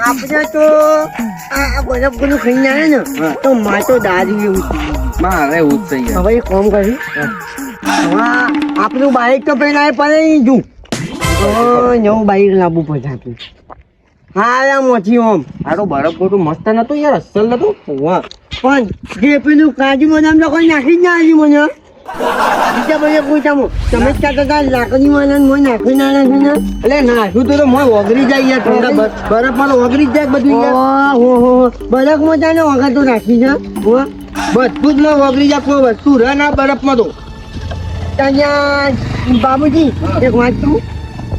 આપણે તો આ બરફ બધું ખાઈને આવ્યા ને તો માં તો દાદી એવું મારે એવું જ થઈ હવે એક કામ કરી હવે આપણું બાઈક તો પહેલા એ પડે નહીં જુ નવું બાઈક લાવવું પડશે આપણે હા મોથી ઓમ આરો બરફ ખોટું મસ્ત નતું યાર, અસલ નતું. વાહ પણ જે પેલું કાજુ બદામ તો કોઈ નાખી જ ના આવ્યું મને બીજા બધા પૂછામો તમે જ કહેતા હતા લાકડી વાળા મને નાખી ના નાખી ને એટલે નાખ્યું તો મોય ઓગળી જાય યાર, ઠંડા બરફમાં તો ઓગળી જ જાય બધું યાર. બરફમાં ચાલે વગર તો નાખી છે બધું જ માં ઓગળી જાય, કોઈ વસ્તુ રહે ના બરફમાં તો. ત્યાં બાબુજી એક વાત કહું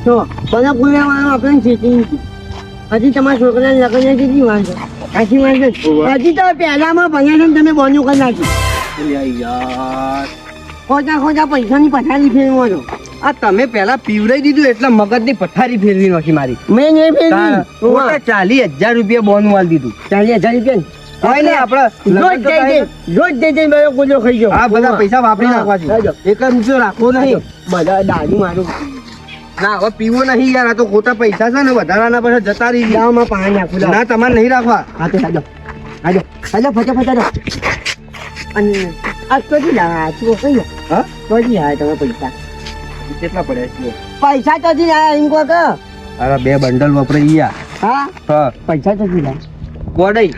તો બરફ ગુલાવાનું આપણે ચેતી હજી તમારા છોકરાને લગ્ન કેટલી વાર છે આખી વાર છે હજી તો પહેલામાં ભણ્યા છે તમે બોનું કરી નાખ્યું યાર ખોટા પૈસાની પથારી ફેરવાનો આ તમે પેલા પીવડાઈ દીધું એટલે મગજની પથારી ફેરવી નાખી મારી. મેં નહીં ફેરવી 40,000 રૂપિયા બોનું આલી દીધું. 40,000 રૂપિયા હોય ને આપણે રોજ જઈ બરફ ગુલો ખાઈ ગયો આ બધા પૈસા વાપરી નાખવા છે, એક રૂપિયો રાખવો નહીં. બધા દાદી મારું ના હવે પીવો નહીં યાર, આ તો ખોટા પૈસા છે ને વધારાના પછી જતા રહી ગયા. દાવમાં પાણી નાખું ના તમારે નહીં રાખવા. હા તો હાજો ફટાફટ અને આ કદી લાવ્યા છો કઈ હા કદી લાવ્યા તમે પૈસા કેટલા પડ્યા છે? પૈસા તો જી લાવ્યા એમ કહો કે અરે 2 બંડલ વપરાઈ ગયા. હા હા પૈસા તો જી લાવ્યા ગોડાઈ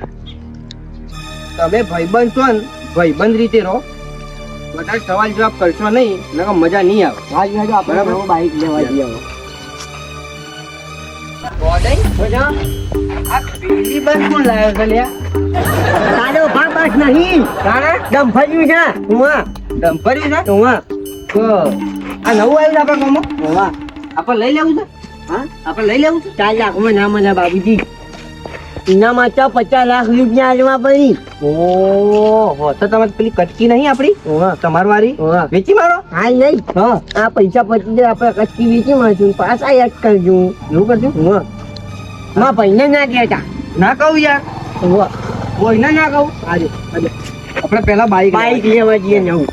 તમે ભાઈબંધ છો ને ભાઈબંધ રીતે રહો, બધા સવાલ જવાબ કરશો નહીં, નકર મજા નહીં આવે. હાજો આપણે નવું બાઈક લેવા જઈએ ગોડાઈ આ પેલી બસ કોણ લાવ્યો છે લ્યા? તારો ભાગ બસ નહીં તારે દમ ફર્યું છે હુઆ ડમ્પરી છે હુઆ તો આ નવું આવ્યું છે આપણા ગામમાં, હુઆ આપણે લઈ લેવું છે. હા આપણે લઈ લેવું છે. 4 લાખમાં ના મને બાબુજી એના માટે 50 લાખ રૂપિયા આલવા પડી ઓહો તો તમે પેલી કટકી નહીં આપણી તમાર વાળી હા. વેચી મારો. હાલ નહીં હા આ પૈસા પછી જાય આપણે કચ્છી વેચી મારશું પાછા યાદ કરજો એવું કરજો. હુઆ માં ભાઈને ના કહેતા ના કહું યાર, હુઆ કોઈને ના કહું. હાજો આપણે પેલા બાઈક બાઈક લેવા જઈએ નવું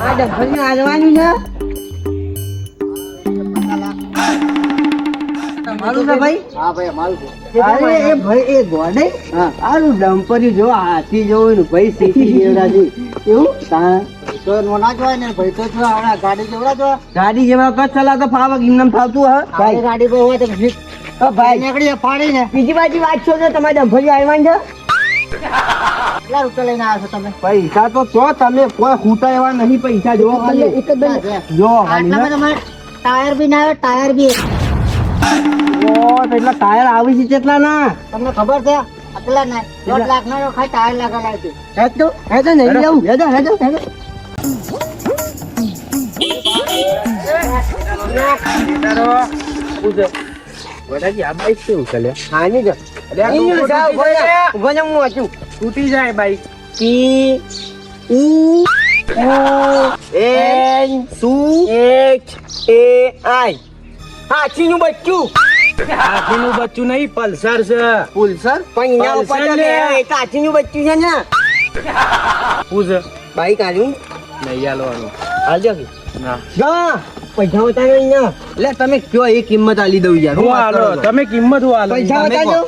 આ ડબ્બલને હાલવાનું છે મારું છે ભાઈ. હા ભાઈ અમારું છે અરે એ ભાઈ એ ગોડે આનું ડમ્પરી જો હાથી જોવું ને ભાઈ સીટી જેવડા છે એવું તો ના જોવાય ને ભાઈ તો જો આવડા ગાડી જેવડા જો ગાડી જેમાં કચ્છ ચલાવતો ફાવક ઇન્નમ ફાવતું હા ભાઈ ગાડી પર હોય તો પછી ભાઈ નીકળી ફાડી ને બીજી બાજુ વાત છો તો તમારે ડમ્ફરી આવવાનું છે કેટલા રૂપિયા લઈને આવ્યા છો તમે પૈસા તો છો તમે કોઈ ખૂટા એવા નહીં, પૈસા જો ખાલી એક જ જો ખાલી ને. તમારે ટાયર બી ના આવે ટાયર બી ઓ તો એટલા ટાયર આવી છે કેટલા ના તમને ખબર છે આટલા ના 1.5 લાખ ના ખાલી ટાયર લગાડ્યા છે હેતો નહીં હેડો. લેવું હેતો વડાજી આ બાઈક કેવું ચાલે? હા નહીં જો અહીંયા જાઓ, ઉભો ને હું વાંચું તૂટી જાય bike. P U N H A I હાથીનું બચ્ચું હાથીનું બચ્ચું નહીં, પલ્સર છે. પુલસર પણ એના ઉપર તો લે. એ તો હાથીનું બચ્ચું છે ને શું છે? બાઈક આલ્યું નહીં આલવાનું. હાલજો કે ના જા પૈસા બતાવ્યો અહીંયા એટલે તમે કયો એ કિંમત આલી દઉં યાર. હું હાલો તમે કિંમત હું હાલો પૈસા તમે બતાવજો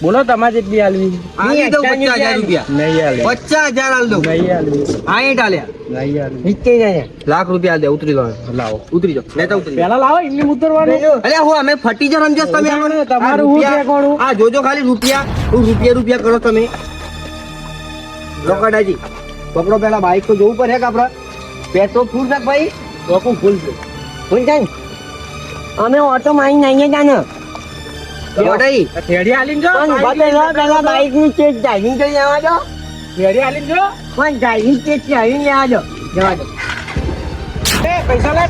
બોલો તમારે જેટલી હાલવી આલી દઉં 50,000 રૂપિયા. નહીં હાલે 50,000 આલી દઉં. નહીં હાલવી 60 આલ્યા. નહીં હાલવી નીચે જાય લાખ રૂપિયા આલી દે. ઉતરી જાઓ. લાવો ઉતરી જાઓ. લેતા ઉતરી જાઓ. પેલા લાવો ઇંગ્લિશ ઉતરવાની અરે હું અમે ફટી જ સમજો તમે તમારું આ હું રૂપિયા- ઠેકોણું? આ જોજો ખાલી રૂપિયા રૂપિયા કરો તમે. રોકડાજી પકડો પેલા બાઈક તો જોવું પડે કે આપડે પેટ્રોલ ફૂલ રાખ ભાઈ. ચોખ્ખું ફૂલ છે ભૂલ જાય અમે ઓટો મારી નહીં જાને ગોડાઈ આ થેડી હાલીને જો પણ બાઈક ઉભા લઈને પેલા બાઈકની ચેક ડ્રાઇવિંગ કરી લેવા દો થેડી હાલીને જો પણ ડ્રાઇવિંગ ચેક ડ્રાઇવિંગ લેવા દો જવા દો એ પૈસા લાય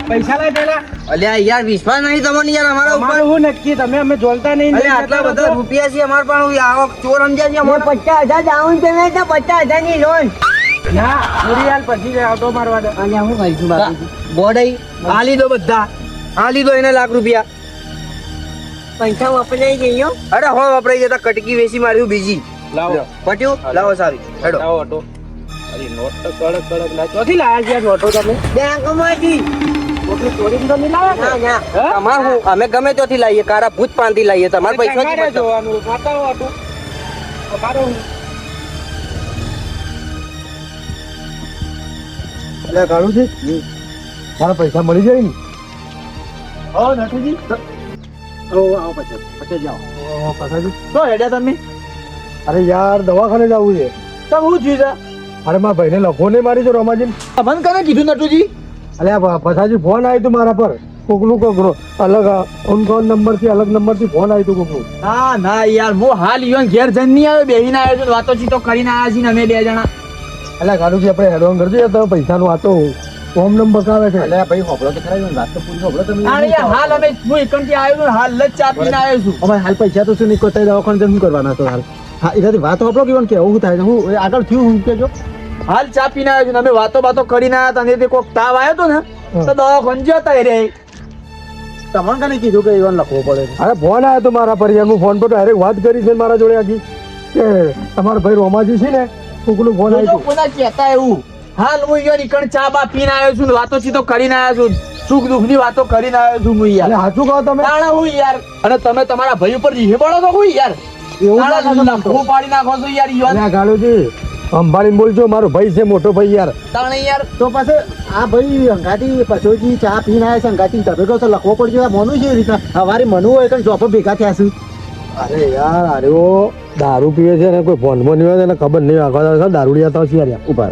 પૈસા લાય પેલા અલ્યા યાર વિશ્વાસ નહીં તમને યાર અમારા ઉપર. અમારું હું નક્કી તમે અમે જોલતા નહીં અરે આટલા બધા રૂપિયા છે અમારા પાસે. આવક ચોર સમજ્યા છે અમે અમારા. 50,000 ડાઉન પેમેન્ટ 50,000 ની લોન ના પૂરી હાલ પછી આવતો મારવા દે અને હું કરીશું બાપુજી ગોડાઈ આલી દો બધા. આલી દો એને લાખ રૂપિયા. પૈસા વપરાઈ ગયો અરે હો વપરાઈ જતા કટકી વેચી માર્યું બીજી. લાવો પટ્યું લાવો સારી હેડો. લાવો ઓટો અરે નોટ તો કડક કડક લાય ચોથી લાયા છે આ નોટો તમે બેંકમાંથી. ચોરી ચોરી તો નહીં લાયા ના, ને ના. તમારે હું અમે ગમે ત્યાંથી લાવીએ કારા ભૂત પાંધી લાવીએ તમારે પૈસા તમારે જોવાનું બતાવો હતું તમારો એટલે કાઢું છે મારા પૈસા મળી જાય ને હો નટુજી આવો પછી જાઓ પૈસા તો હેડ્યા તમે અરે યાર દવાખાને જવું છે તો હું થયું છે અરે મારા ભાઈને લખો નહીં મારી જો રમાજી મને કને કીધું નટુજી અલ્યા પછાજી ફોન આવ્યું તું મારા પર કોકનું કોકરો અલગ અનકોન નંબર થી અલગ નંબર થી ફોન આવ્યું તું કોકનું ના ના યાર હું હાલ ઈવન ઘેર જઈને નહીં આવ્યો બેહીને આવ્યો છું વાતો ચીતો કરીને આવ્યા છીએ ને અમે બે જણા એટલે કાઢું છે આપણે હેડવાન કરજો તમે પૈસાનું આ તો ફોન નંબર બતાવે છે અલ્યા ભાઈ હોબળો તો ખરા વાત તો પૂરી હોબળો તમે હાલ અમે હું એકણથી આવ્યો છું હાલ જ ચા પીને આવ્યો છું અમારે હાલ પૈસા તો શું નહીં કોતા દવાખાને શું કરવાના તો હાલ હા એનાથી વાત આપણો કેવું કે એવું થાય છે હું આગળ થયું હું કેજો હાલ ચા પીને આવ્યો છું ને અમે વાતો બાતો કરીને આવ્યા હતા ને તે કોક તાવ આવ્યો હતો ને તો દવાખાને જતા રે તમને કને કીધું કે ઈવન લખવો પડે અરે ફોન આવ્યો તો મારા પર યાર હું ફોન પર ડાયરેક્ટ વાત કરી છે મારા જોડે આખી કે તમારા ભાઈ રોમાજી છે ને કોકનું ફોન આવ્યું કોના કહેતા એવું હાલ હું ઈવન ઈકણ ચા બા પીને આવ્યો છું ને વાતો ચીતો કરીને આવ્યો છું સુખ દુઃખ ની વાતો કરીને આવ્યો છું હું યાર એટલે સાચું કહો તમે તાણા હું યાર અને તમે તમારા ભાઈ ઉપર જીહે પડો તો હું યાર એવું ના તાણા કરશો લખવું પાડી નાખો છો યાર ઈવન અલ્યા ગાળુજી સંભાળીને બોલજો મારો ભાઈ છે મોટો ભાઈ યાર તાણે યાર તો પછી આ ભાઈ અંગાતી પછોજી ચા પીને આવ્યા છે અંગાતી તમે કહો છો લખવો પડશે મોનું છે એવી રીતના અમારી મનુ હોય કે જોબ ભેગા થયા છે અરે યાર અરે ઓ દારૂ પીવે છે ને કોઈ ફોનમાં નહીં હોય એને ખબર નહીં આગળ દારૂડિયા તો છે યાર ઉભા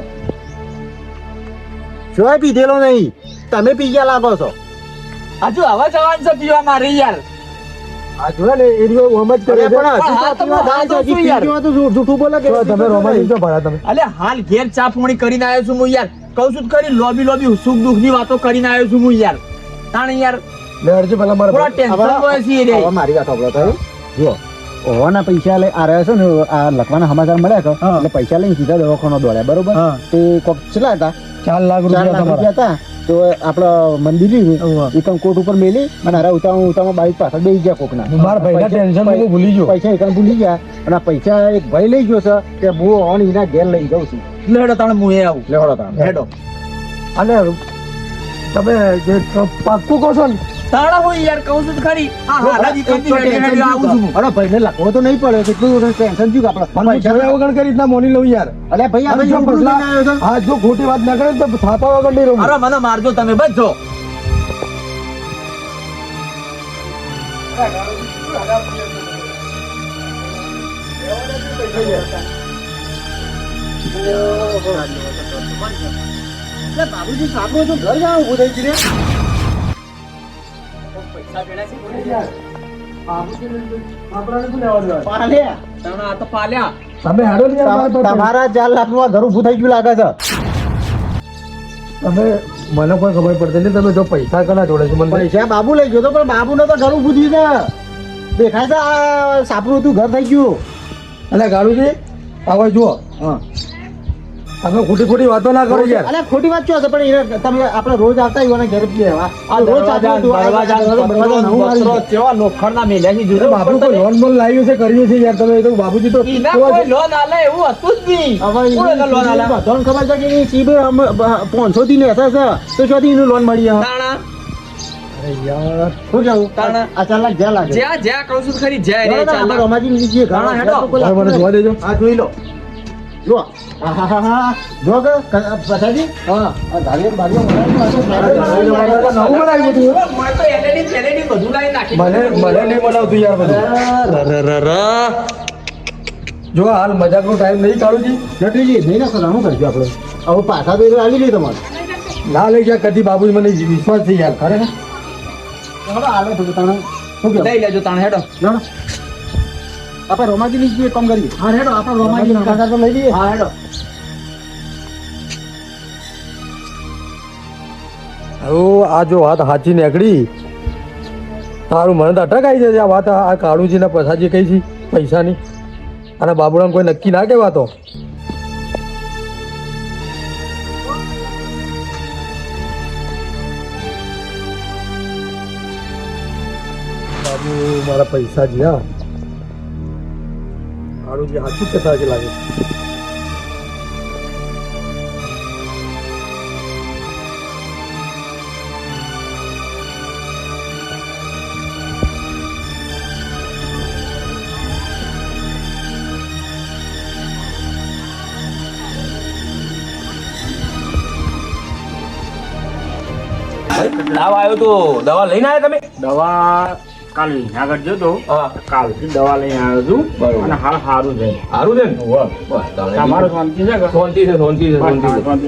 શું પીધેલો નહીં તમે પી ગયા લાગો છો હજુ હવા જવાનું છે પીવા મારે યાર આ જોયા ને એ રહ્યો ઓમ જ કરે છે પણ હા તમે હા તો શું યાર જૂઠું બોલે કે તમે રોમાજી છો ભરા તમે અલે હાલ ઘેર ચા પાણી કરીને આવ્યો છું હું યાર કહું છું તો ખરી લોબી લોબી સુખ દુઃખ ની વાતો કરીને આવ્યો છું હું યાર તાણે યાર લે અરજી પેલા મારા થોડા ટેન્શન હોય છે રે હવે મારી વાત સાંભળો થાય જો ઓવાના પૈસા લઈ આ રહ્યા છે ને આ લખવાના સમાચાર મળ્યા કે એટલે પૈસા લઈને સીધા દવાખાનો દોડ્યા બરોબર તે કોક કેટલા હતા 4 લાખ રૂપિયા હતા તો આપડા મંદિર એકમ કોટ ઉપર મેલી અને અરે ઉતામાં બાઈક પાછળ બેસી ગયા કોકના મારા ભાઈના ટેન્શન હું ભૂલી ગયો પૈસા એકમ ભૂલી ગયા અને આ પૈસા એક ભાઈ લઈ ગયો છે કે હું ઓન એના ઘેર લઈ જાઉં છું લેડો તાણે હું એ આવું લેવડો તાણ હેડો અને તમે જે પાક્કું કહો છો ને તાણે હું યાર કહું છું તો ખરી આ હાલાજી કંટી હેડી આવું છું હું. અરે ભાઈને લખવો તો નહીં પડે કેટલું ટેન્શન થયું આપણે જોયા વગર કરી રીતના મોની લઉં યાર અરે ભાઈ આ જો પછલા હા જો ખોટી વાત ના કરે તો થાપા વગર નહીં રહું અરે મને મારજો તમે બચજો બાબુજી સાંભળો તો ઘર જાવ ઉભું થઈ ગયું તમારા 4 લાખ નું ઘર ઉભું થઈ ગયું લાગે છે તમે મને કોઈ ખબર પડતી નહીં તમે જો પૈસા કના જોડે છે મને પૈસા બાબુ લઈ ગયો તો પણ બાબુ ને તો ઘર ઉભું થયું છે દેખાય છે આ સાપરું તું ઘર થઈ ગયું એટલે ગાળુજી આવો જુઓ હા તમે ખોટી ખોટી વાતો ના કરો યાર અરે ખોટી વાત શું હશે પણ તમે આપણે રોજ આવતા હોય ઘરે બેવા આ રોજ કેવા લોખંડના મેલ્યા છે જોજો બાબુ કોઈ લોન બોન લાવ્યું છે કર્યું છે યાર તમે એ તો બાબુજી તો ઈના કોઈ લોન આલે એવું હતું જ નહીં કોણે લોન આલે બધાને ખબર છે કે એની સીબ 500 થી લેતા છે તો શોધી એનું લોન મળી તાણા અરે યાર શું કેવું તાણા આ 4 લાખ જ્યાં લાગે જ્યાં કહું છું ખરી જય રે ચાલ રમાજી નીચે તાણા હેડો. મને જોવા દેજો આ જોઈ લો જો આહાહાહા. જો કે પછાજી હા આ ધારિયા બારીઓ નવું બનાવ્યું બધું મને તો LED બધું લાવી નાખી મને નહીં બનાવતું યાર બધું જો હાલ મજાકનો ટાઈમ નહીં કાઢુજી નટરીજી નહીં ના સર શું કરજો આપણે હવે પાછા તો આવી લઈ તમારે ના લઈ ગયા કદી બાબુજી મને વિશ્વાસ છે યાર ખરે આવે તો તાણે શું કે લઈ લેજો તાણ હેડો આપણે રોમાજી ની કામ કરીએ હા હેડો આપણે રોમાજી કાકા તો લઈ લઈએ હા હેડો હવે આ જો વાત સાચી નીકળી તારું મને તો અટક આવી જાય આ વાત આ કાળુજીના પછાજી કઈ છે પૈસાની અને બાબુરામ કોઈ નક્કી ના કહેવાતો બાબુ મારા પૈસા જ્યાં કાળુજી સાચું કહેતા છે લાગે તાવ આવ્યો તો દવા લઈને આવ્યા તમે? દવા કાલ વિનાગર ગયો તો હા. કાલથી દવા લઈને આવ્યો છું બરોબર. અને હાલ સારું છે સારું છે ને? હોવે. બસ, તાણે તમારું શાંતિ છે કે? શાંતિ છે, શાંતિ છે, શાંતિ છે. શાંતિ.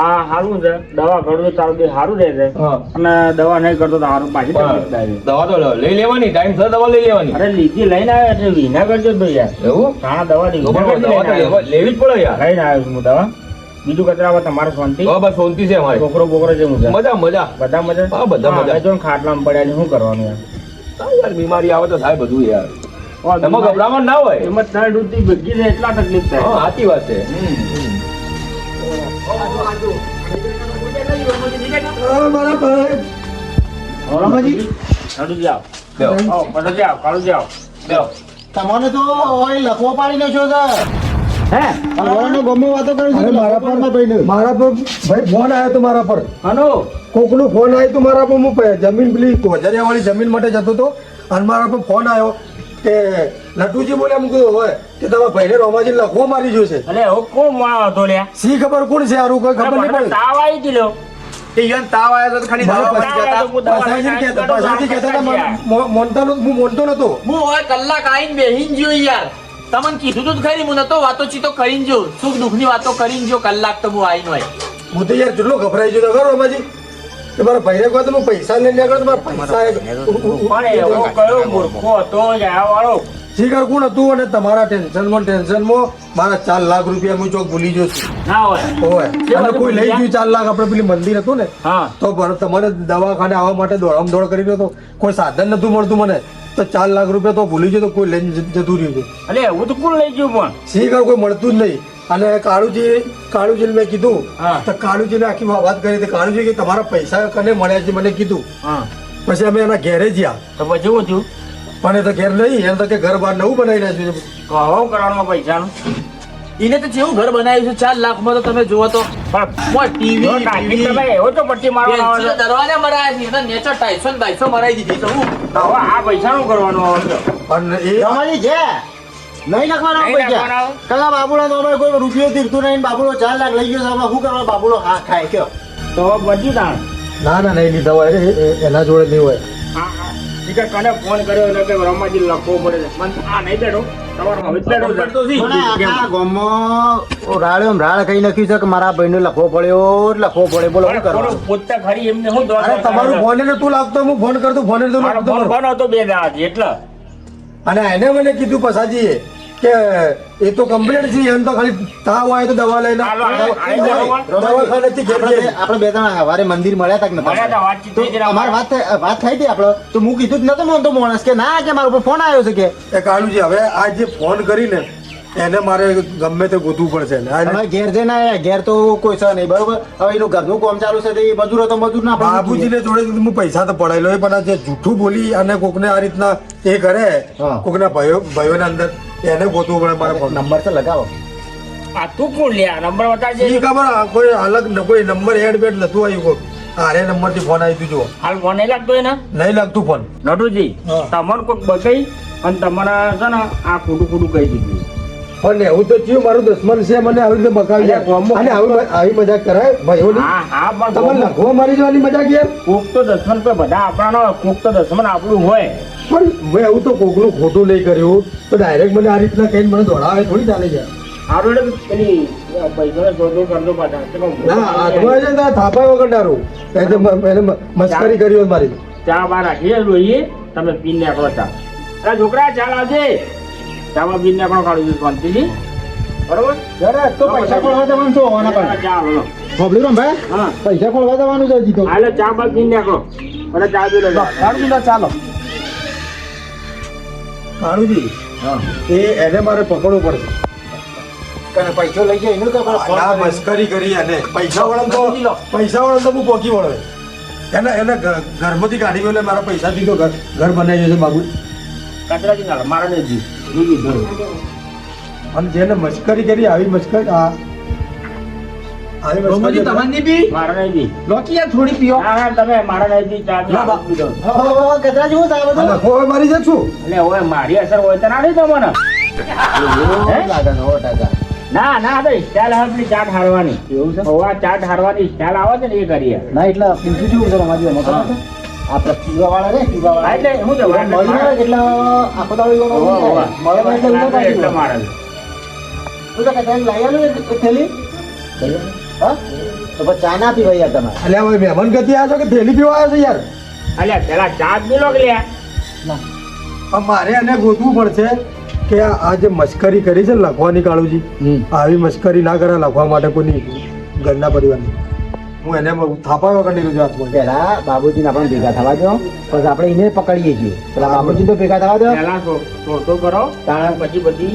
આ સારું છે દવા કરું તો તારું બી સારું રહેશે હા. અને દવા નહીં કરતો તો સારું પાછી તકલીફ બસ. થાય. દવા તો લઈ લેવાની, ટાઈમ સર દવા લઈ લેવાની. અરે લીધી લઈને આવ્યો એટલે વિનાગર જો તો યાર એવું? ઘણા દવા તો પણ દવા તો લેવી જ પડે યાર. લઈને આવ્યો છું હું દવા બીજું કચરામાં તમારે શાંતિ હા, બસ શાંતિ છે અમારી. છોકરો બોકરો જેવું છે મજા મજા. બધા મજા હા, બધા મજા. જો ને ખાટલામાં પડ્યા છે, શું કરવાનું યાર હા, યાર બીમારી આવે તો થાય બધું યાર. એમાં ગભરામણ ના હોય. એમાં ત્રણ ડૂબતી ભેગી છે એટલા તકલીફ હા, થાય સાચી વાત છે. રમાજી ચડું જાઓ બેહો, પછી જાઓ કાળું જાઓ બેહો. તમને તો ઓય લખવો પાડી નાખ્યો છે હે અને ગમે વાતો કરી છે મારા પર મારા પર ભાઈ ફોન આવ્યો તો મારા પર હનો કોકનો ફોન આવ્યો તો મારા પર હું જમીન પેલી કોજરિયા વાળી જમીન માટે જતો હતો અને મારા પર ફોન આવ્યો કે લટુજી બોલ્યા મૂકી હોય કે તમારા ભાઈને રોમાજી લખવો મારી જોશે અલે હું કોણ માણસ હતો લ્યા સી ખબર કોણ છે આરું કોઈ ખબર નહીં પડે તાવ આવી ગયો તે ઈવન તાવ આવ્યો તો ખાલી દવા પડી જતા. પાછળથી કહેતા હતા હું મોનતો નતો હું હવે કલાક આઈને બેહીન જ્યો યાર તમને કીધું તું જ ખરી હું નતો વાતો ચીતો કરીને જો સુખ દુઃખની વાતો કરીને જો કલાક તો હું આઈને હોય હું તો યાર કેટલો ગભરાઈ ગયો ખરો રોમાજી કે મારા ભાઈને કહો તો હું પૈસા લઈને આગળ મારા પૈસા પણ એવો કયો મૂર્ખો હતો જા વાળો શીખર કોણ હતું અને તમારા ટેન્શનમાં મારા 4 લાખ રૂપિયા હું ચોક ભૂલી ગયો છું ના હોય ઓય અને કોઈ લઈ ગયું 4 લાખ આપણે પેલી મંદિર હતું ને હા તો તમારે દવાખાને આવવા માટે દોડ કરી રહ્યો તો કોઈ સાધન નતું મળતું મને તો 4 લાખ રૂપિયા તો ભૂલી ગયો તો કોઈ લઈને જતું રહ્યું છે અલે એવું તો કોણ લઈ ગયું પણ શીખર કોઈ મળતું જ નહીં અને કાળુજીને મેં કીધું હા. તો કાળુજીને આખી વાત કરી હતી કાળુજી કે તમારા પૈસા કને મળ્યા છે મને કીધું હા પછી અમે એના ઘેરે ગયા તો પછી શું થયું પણ એ તો ઘેર નહીં એને તો કે ઘર બહાર નવું બનાવી નાખ્યું છે કહો કરવાનું પૈસાનું એને તો જેવું ઘર બનાવ્યું છે 4 લાખમાં તો તમે જુઓ તો જો ટાંકી તમે એવો તો પટ્ટી મારવાનો આવે છે. દરવાજા મરાયા છે એના નેચર 250 મરાઈ દીધી તો હું તો હવે આ પૈસાનું કરવાનું આવે છે અને એ રમાજી છે નહીં લખવાના નહીં પૈસા લખવાના. કલા બાબુલા તો અમે કોઈ રૂપિયો તીરતું નહીં બાબુલો 4 લાખ લઈ ગયો છે અમે શું કરવા બાબુલો હા ખાય કયો તો બચી તાણ ના નહીં લીધા હોય એના જોડે નહીં હોય હા હા ઠીક છે કને ફોન કર્યો એટલે કે રમાજી લખવો પડે છે મને આ નહીં બેઠો તમારો હવે બેઠો છે. મને આખા ગામમાં રાળ કહી નાખ્યું છે કે મારા ભાઈને લખવો પડે બોલો શું કરવાનું થોડું પોતે ખરી એમને હું દોડ અરે તમારું ફોન નતું લાગતો હું ફોન કરતો ફોન નતું મારો લાગતો ફોન મારો. બંધ હતો 2 દાડાથી એટલે અને એને મને કીધું પસાજીએ કે એ તો કમ્પ્લીટ છે એમ તો ખાલી તાવ હોય તો દવા લઈને હાલો, હાલો, હાલો, બરોબર. દવાખાનેથી ઘેર જઈએ. આપણે 2 જણા હવારે મંદિર મળ્યા તા કે મળ્યા તા, નતા વાતચીત તો થઈ જરા. અમારી વાત થઈ હતી આપણે તો હું કીધું જ નતો માનતો માણસ કે ના કે મારા ઉપર ફોન આવ્યો છે કે એ કાળુજી હવે આ જે ફોન કરીને એને મારે ગમે તે ગોતવું પડશે ને આ હવે ઘેર જઈને આયા ઘેર તો કોઈ છે નહીં બરોબર હવે એનું ઘરનું કામ ચાલુ છે તો એ મજૂર હતો મજૂર ના આપણે બાબુજીને જોડે હું પૈસા તો પડાયેલો પણ આ જે જૂઠું બોલી અને કોકને આ રીતના એ કરે હા. કોકના ભાઈઓના અંદર એને ગોતવું પડે મારે ફોન નંબર તો લગાવો આ તું કોણ લ્યા નંબર બતાવજે ઈ ખબર આ કોઈ અલગ કોઈ નંબર એડ બેડ નતું આવ્યું કોઈ આરે નંબર થી ફોન આવી જુઓ હાલ ફોન નહીં લાગતો એને નહીં લાગતું ફોન નટુજી હા. તમારે કોઈક બતાવી અને તમારા છે ને આ ખોટું કહી દીધું પણ એવું તો થયું મારું દુશ્મન છે મને આવી રીતે બકાવી અરે ગોમો. અને આવી મજાક કરાય ભાઈઓની હા હા પણ તમારે લખવા મારી જવાની મજાક યાર કોક તો દસમન પર બધા આપણા કોક તો દસમન આપણું હોય પણ મેં એવું તો કોકનું ખોટું નહીં કર્યું તો ડાયરેક્ટ મને આ રીતના કહીને મને દોડાવે થોડી ચાલે છે સારું એટલે પેલી પૈસાને શોધો કરજો પાછા તે કહું, ના હાથમાં છે ને થાપા વગર ડારું એને મસ્કરી કરી હોય મારી ચા બહાર રાખીએ જોઈએ તમે પીને નાખો ચા અરે છોકરા ચા લાવજે ચામાં પીને નાખો કાઢું છું શાંતિથી બરોબર યાર તો પૈસા ખોલવા દેવાનું શું હોવાના પણ ચા લો ખોબલી રમ ભાઈ હા પૈસા ખોલવા દેવાનું છે હજી તો હાલે ચા બાદ પીને નાખો અને ચા પી લો ચાલો કાળુજી એ એને મારે પકડવું પડશે કને પૈસો લઈ જાય એનું તો આ મસ્કરી કરી અને પૈસા વાળા તો હું પોકી વળે એને ઘરમાંથી કાઢી ગયો એટલે મારા પૈસા દીધો ઘર બનાવી છે બાબુ કચરાજી ના મારા ને જી બીજી ધોઈ અને જેને મસ્કરી કરી આવી મસ્કરી આવી મસ્કરી તમારની બી મારા નહીં જી લોકી યાર થોડી પીઓ ના ના તમે મારા નહીં જી ચા પીધો કચરા જેવું થાય બધું અને હવે મારી જશું એટલે હવે મારી અસર હોય તો ના નહીં તમને લાગે 9%. ના ના આ તો સ્ટાઇલ આવે પેલી ચાટ હારવાની એવું છે હોવા ચાટ હારવાની સ્ટાઇલ આવે છે ને એ કરીએ ના એટલે પિન્ટુ જેવું છે રમાજી એમાં ખબર છે? આપણે પીવાવાળા રે હા, પીવાવાળા એટલે શું છે મળી આવે એટલે આખો દાડો એવો હોવા, હોવા. મળે એટલે ઉતરતા જ એટલે હોય. મારે છે. શું છે કે તમે લઈ આલો એક થેલી હા તો પછી ચા ના પીવાય યાર તમારે અલ્યા ભાઈ મહેમાન ગતિ આવ્યા છો કે થેલી પીવા આવ્યા છો યાર અલ્યા પેલા ચાટ પી લો કે લ્યા આ મારે એને ગોતવું પડશે કે આ જે મશ્કરી કરી છે ને લખવાની કાળુજી આવી મશ્કરી ના કરે લખવા માટે કોઈની ઘરના પરિવારની હું એને થાપાયો કરી દીધું હાથમાં પેલા બાબુજીને આપણે ભેગા થવા દો પછી આપણે એને પકડીએ છીએ પેલા બાબુજી તો ભેગા થવા દો પેલા છોડતો કરો તારા પછી બધી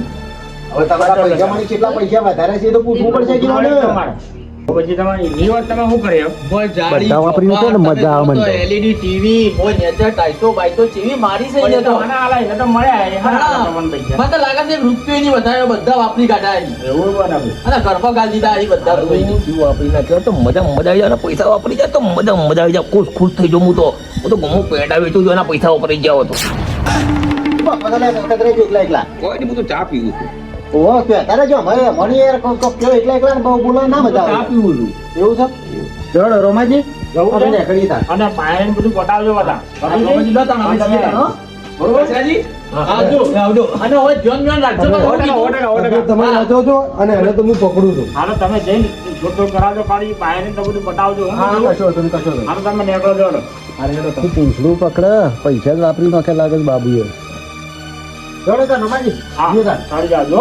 હવે તમારા પૈસા મને કેટલા પૈસા વધારે છે એ તો પૂછવું પડશે કે મને તમારે. તો પછી તમે એની વાત તમે શું કર્યો બધા વાપર્યું છે ને મજા આવે મને તો. LED ટીવી મોજ નેચર 250 ચેવી મારી છે અહીંયા તો આના આલા એને તો મળ્યા એ હારા હા. તમને પૈસા. મને તો લાગે છે રૂપિયો ની વધારે બધા વાપરી કાઢ્યા છે. એવું બરાબર અને ઘરમાં ગાળ દીધા છે બધા લોકોને. વાપરી નાખ્યો તો મજા મજા આવી જાય પૈસા વાપરી જાય તો મજા મજા આવી જાય ખુશ થઈ જાઉં હું તો ગમો પેટા વેચું છું એના પૈસા વાપરી જાવ તો બધા એકલા એકલા કોઈ નહીં હું તો ચા પીવું છું ઓહો તો અત્યારે જો મને મને યાર કયો એકલા એકલા બહુ બોલવા ના મજા ચા આવે પીવું છું એવું છે જોડો રોમાજી જવું છે? આપણે નીકળી તા અને પાયણ બધું બતાવજો બધા રોમાજી લો તાણ અમે જઈએ તાણ, હો. બરોબર છે આવજો અને હવે ધ્યાન રાખજો ને. તમે વાંચો છો અને એને તો હું પકડું છું હાલો તમે જઈને છોટો કરાવજો ખાલી પાયણ તો બધું બતાવજો હું હા બધું. કશો તમે કશો હાલો તમે નીકળો જોડો તું પૂંછડું પકડે પૈસા જ વાપરી નાખે લાગે છે બાબુએ જોડે તા રોમાજી હા જીઓ તા. ચાલી જાજો